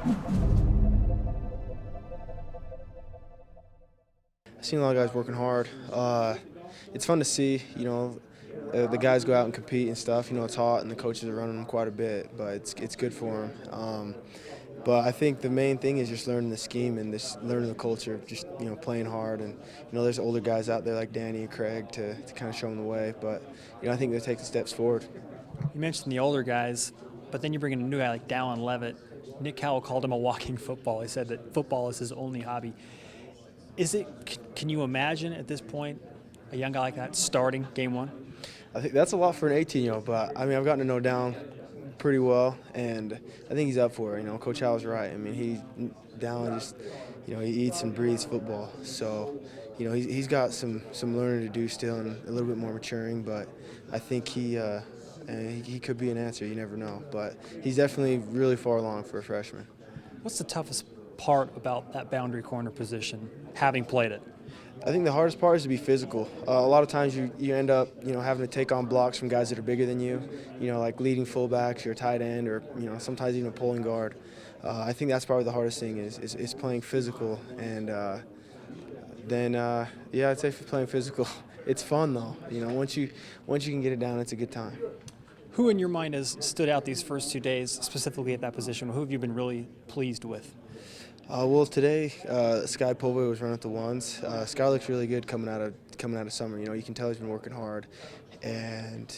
I've seen a lot of guys working hard. It's fun to see, the guys go out and compete and stuff. It's hot and the coaches are running them quite a bit, but it's good for them. But I think the main thing is just learning the scheme and just learning the culture, just playing hard. And there's older guys out there like Danny and Craig to kind of show them the way. But I think they're taking steps forward. You mentioned the older guys, but then you bring in a new guy like Dallin Levitt. Nick Cowell called him a walking football. He said that football is his only hobby. Can you imagine at this point a young guy like that starting game one? I think that's a lot for an 18-year-old, but I've gotten to know Dallin pretty well, and I think he's up for it. Coach Howell's right. Dallin just, he eats and breathes football. So, he's got some learning to do still and a little bit more maturing, but I think he could be an answer. You never know, but he's definitely really far along for a freshman. What's the toughest part about that boundary corner position, having played it? I think the hardest part is to be physical. A lot of times you end up having to take on blocks from guys that are bigger than you, like leading fullbacks or tight end or sometimes even a pulling guard. I think that's probably the hardest thing is playing physical. And then I'd say for playing physical, it's fun though. Once you can get it down, it's a good time. Who in your mind has stood out these first 2 days, specifically at that position? Who have you been really pleased with? Well, today Sky Pulver was running at the ones. Sky looks really good coming out of summer. You can tell he's been working hard, and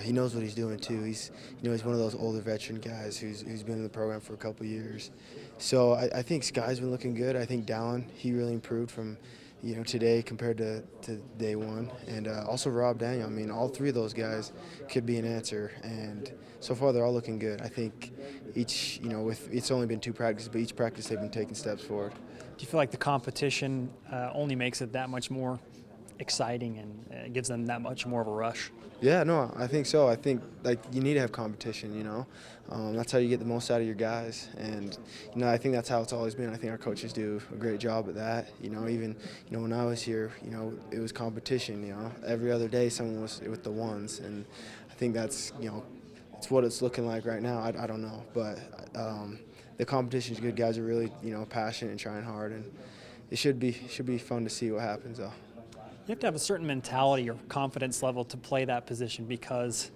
he knows what he's doing too. He's he's one of those older veteran guys who's been in the program for a couple of years. So I think Sky's been looking good. I think Dallin, he really improved from today compared to day one, and also Rob Daniel. All three of those guys could be an answer, and so far they're all looking good. I think each, it's only been 2 practices, but each practice they've been taking steps forward. Do you feel like the competition only makes it that much more exciting and gives them that much more of a rush? Yeah, no, I think so. I think you need to have competition. That's how you get the most out of your guys, and I think that's how it's always been. I think our coaches do a great job at that. Even when I was here, it was competition. Every other day someone was with the ones, and I think that's it's what it's looking like right now. I don't know, but the competition's good. Guys are really passionate and trying hard, and it should be fun to see what happens though. You have to have a certain mentality or confidence level to play that position because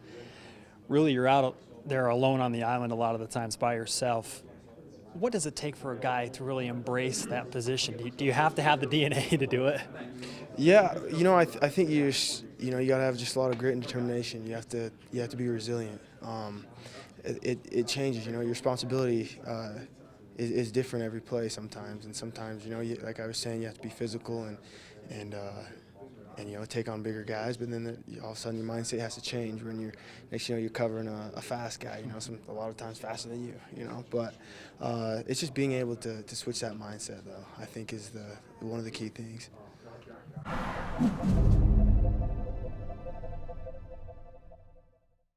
really you're out there alone on the island a lot of the times by yourself. What does it take for a guy to really embrace that position? Do you have to have the DNA to do it? Yeah, I think you got to have just a lot of grit and determination. You have to be resilient. It changes. Your responsibility is different every play sometimes, and sometimes like I was saying, you have to be physical and take on bigger guys, but then all of a sudden your mindset has to change when you're covering a fast guy, a lot of times faster than you, but it's just being able to switch that mindset though, I think is one of the key things.